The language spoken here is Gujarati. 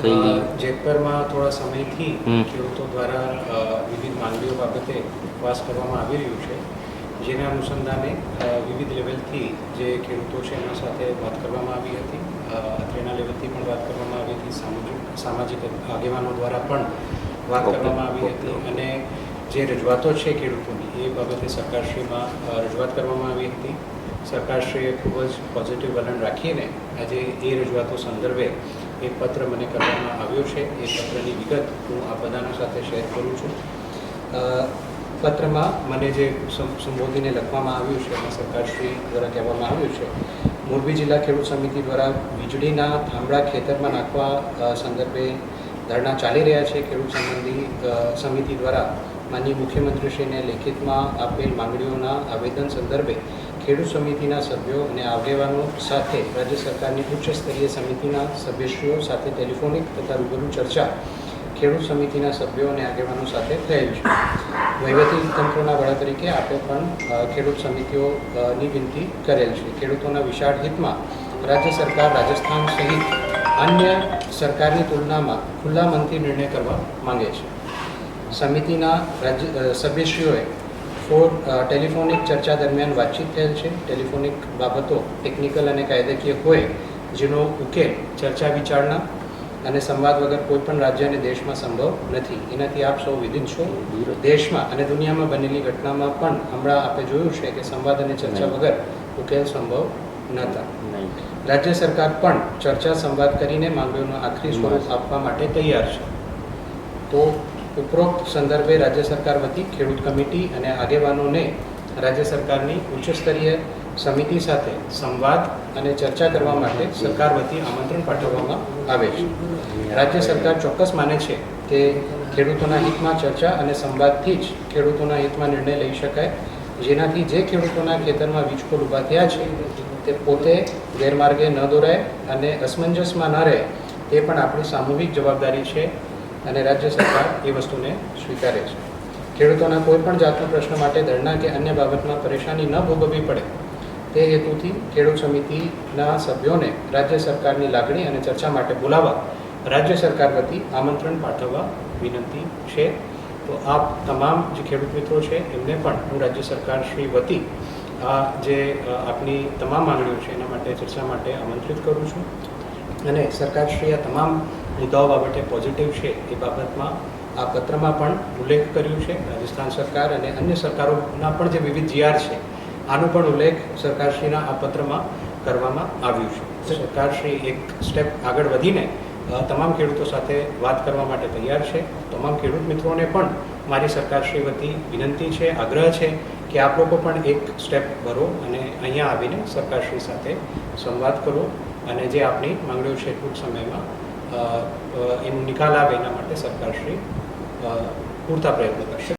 જેતપરમાં થોડા સમયથી ખેડૂતો દ્વારા વિવિધ માંગણીઓ બાબતે ઉપવાસ કરવામાં આવી રહ્યું છે, જેના અનુસંધાને વિવિધ લેવલથી જે ખેડૂતો છે એના સાથે વાત કરવામાં આવી હતી, અત્રેના લેવલથી પણ વાત કરવામાં આવી હતી, સામાજિક આગેવાનો દ્વારા પણ વાત કરવામાં આવી હતી અને જે રજૂઆતો છે ખેડૂતોની એ બાબતે સરકારશ્રીમાં રજૂઆત કરવામાં આવી હતી. સરકારશ્રીએ ખૂબ જ પોઝિટિવ વલણ રાખીને આજે એ રજૂઆતો સંદર્ભે એક પત્ર મને કરવામાં આવ્યો છે. એ પત્રની વિગત હું આ બધાના સાથે શેર કરું છું. પત્રમાં મને જે સંબોધીને લખવામાં આવ્યું છે એમાં સરકારશ્રી દ્વારા કહેવામાં આવ્યું છે, મોરબી જિલ્લા ખેડૂત સમિતિ દ્વારા વીજળીના થાંભળા ખેતરમાં નાખવા સંદર્ભે ધરણા ચાલી રહ્યા છે. ખેડૂત સંબંધી સમિતિ દ્વારા માનનીય મુખ્યમંત્રીશ્રીને લેખિતમાં આપેલ માંગણીઓના આવેદન સંદર્ભે ખેડૂત સમિતિના સભ્યો અને આગેવાનો સાથે રાજ્ય સરકારની ઉચ્ચ સ્તરીય સમિતિના સભ્યશ્રીઓ સાથે ટેલિફોનિક તથા રૂબરૂ ચર્ચા ખેડૂત સમિતિના સભ્યો અને આગેવાનો સાથે થયેલ છે. વહીવટી તંત્રના વડા તરીકે આપણે પણ ખેડૂત સમિતિઓની વિનંતી કરેલ છે. ખેડૂતોના વિશાળ હિતમાં રાજ્ય સરકાર રાજસ્થાન સહિત અન્ય સરકારની તુલનામાં ખુલ્લા મનથી નિર્ણય કરવા માંગે છે. સમિતિના સભ્યશ્રીઓએ ટેલિફોનિક ચર્ચા દરમિયાન વાતચીત થયેલ છે. ટેલિફોનિક બાબતો ટેકનિકલ અને કાયદાકીય હોય જેનો ઉકેલ ચર્ચા વિચારણા અને સંવાદ વગર કોઈપણ રાજ્ય અને દેશમાં સંભવ નથી. એનાથી આપ સૌ વિદિત છો. દેશમાં અને દુનિયામાં બનેલી ઘટનામાં પણ હમણાં આપણે જોયું છે કે સંવાદ અને ચર્ચા વગર ઉકેલ સંભવ નહોતા. રાજ્ય સરકાર પણ ચર્ચા સંવાદ કરીને માંગણીઓનો આખરી સ્વરૂપ આપવા માટે તૈયાર છે. તો ઉપરોક્ત સંદર્ભે રાજ્ય સરકાર વતી ખેડૂત કમિટી અને આગેવાનોને રાજ્ય સરકારની ઉચ્ચ સ્તરીય સમિતિ સાથે સંવાદ અને ચર્ચા કરવા માટે સરકાર વતી આમંત્રણ પાઠવવામાં આવે છે. રાજ્ય સરકાર ચોક્કસ માને છે કે ખેડૂતોના હિતમાં ચર્ચા અને સંવાદથી જ ખેડૂતોના હિતમાં નિર્ણય લઈ શકાય, જેનાથી જે ખેડૂતોના ખેતરમાં વીજપોલ ઊભા થયા છે તે પોતે ગેરમાર્ગે ન દોરાય અને અસમંજસમાં ન રહે, તે પણ આપણી સામૂહિક જવાબદારી છે અને રાજ્ય સરકાર એ વસ્તુને સ્વીકારે છે. ખેડૂતોના કોઈપણ જાતનો પ્રશ્ન માટે ધરણા કે અન્ય બાબતમાં પરેશાની ન ભોગવવી પડે તે હેતુથી ખેડૂત સમિતિના સભ્યોને રાજ્ય સરકારની લાગણી અને ચર્ચા માટે બોલાવવા રાજ્ય સરકાર વતી આમંત્રણ પાઠવવા વિનંતી છે. તો આપ તમામ જે ખેડૂત મિત્રો છે એમને પણ હું રાજ્ય સરકાર શ્રી વતી આ જે આપની તમામ માંગણીઓ છે એના માટે ચર્ચા માટે આમંત્રિત કરું છું અને સરકારશ્રી આ તમામ મુદ્દાઓ બાબતે પોઝિટિવ છે એ બાબતમાં આ પત્રમાં પણ ઉલ્લેખ કર્યું છે. રાજસ્થાન સરકાર અને અન્ય સરકારોના પણ જે વિવિધ જીઆર છે આનો પણ ઉલ્લેખ સરકારશ્રીના આ પત્રમાં કરવામાં આવ્યું છે. સરકારશ્રી એક સ્ટેપ આગળ વધીને તમામ ખેડૂતો સાથે વાત કરવા માટે તૈયાર છે. તમામ ખેડૂત મિત્રોને પણ મારી સરકારશ્રી વતી વિનંતી છે, આગ્રહ છે કે આપ લોકો પણ એક સ્ટેપ ભરો અને અહીંયા આવીને સરકારશ્રી સાથે સંવાદ કરો અને જે આપણી માંગણીઓ છે ટૂંક સમયમાં એનો નિકાલ આવે એના માટે સરકારશ્રી પૂરતા પ્રયત્નો કરશે.